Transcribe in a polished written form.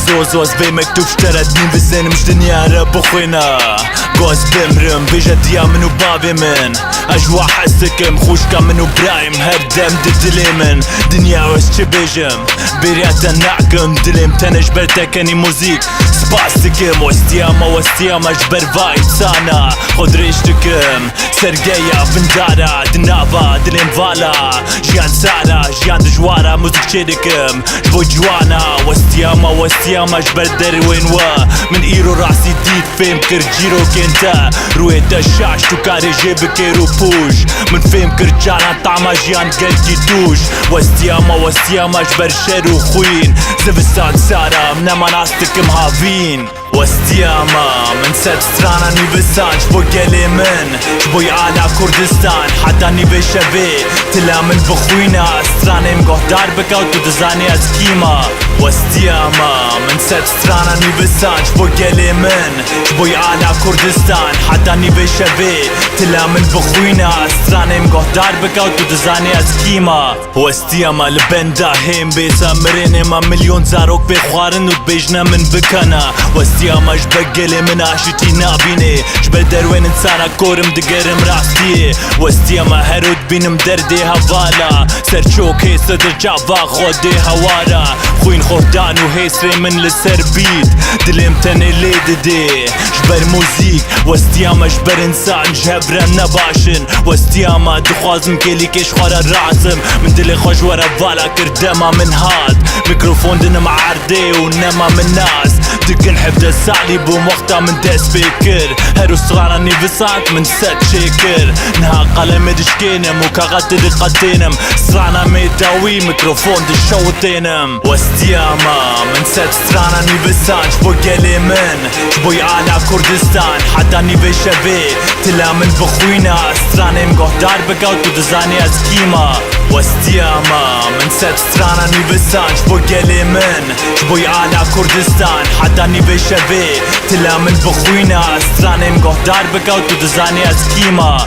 زوز واز في مكتوب اشترتني بالزين مش دنيا رب خوينا جوز بمرم بجديا منو بابي من اجوا حسكم خوشكا منو برايم هردم ددلي من دنيا وش بيجم برياتا نعكم دلم تنجبرتكني موزيك سباستكم وستياما اجبر فايت سانا خد ريشتكم سرقيا بندارا دنابا دلم فالا جيان سارا جيان دجوارا موزيك شيركم جبو جوانا وستياما اجبر دروين وا من ايرو راسي ديد فيم كرجيرو كنتا روي دشاش تو كاري جيبك ايرو بوش من فيم كرجانا طعما جيان قلتي توش وستياما اجبر شيرو خوين زفستان سارا منما ناستك مهافين وستياما من ست سترانا نيفستان جبو قلي من جبوي على كردستان حتى نيفشبي تلا من بخوينا ستراني مقهدار بكاو تو دزاني اسكيما وستياما من ست سترانا نيفستان جبو قلي من جبوي على كردستان حتى نيفشبي تلا من بخوينا ستراني مقهدار بكاو تو دزاني اسكيما وستياما لبندا هيم بيسا مريني ما مليون زاروك بخوارن وبيجنا من بكنا وستياما جبقلي من عشتي نابيني جبر دروين انسانا كورم دقرم راستي وستياما هرود بينم دردي هفالا سرچوك هي صدر جعفا خودي هوارا خوين خوردان وهيسري من لسربيت دلم تاني ليددي جبر موزيك وستياما جبر انسان جهبرا نباشن وستياما دخوازم كيلي كيش خورا راسم من دلي خوش ورا فالا كردما من هاد ميكروفون دنم عردي ونما من ناس دقن حفظ الساليب ومقطع من دس بيكر هرو صغارا نيفسات من ست شيكر نها قلم دشكينم وكاغات دقتينم صرانا ميداوي ميكروفون دشوتينم وستياما من ست سترانا نيفسات جبو قلي من جبوي على كردستان حتى نيفشبي تلا من بخوينا ستراني مقهدار بكاو تو دزاني اسكيما وستياما من ست سترانا نيفسات جبو قلي من جبوي على كردستان حتى نيفشبي تلا من بخوينا ستراني مقهدار بكاو تو دزاني اسكيما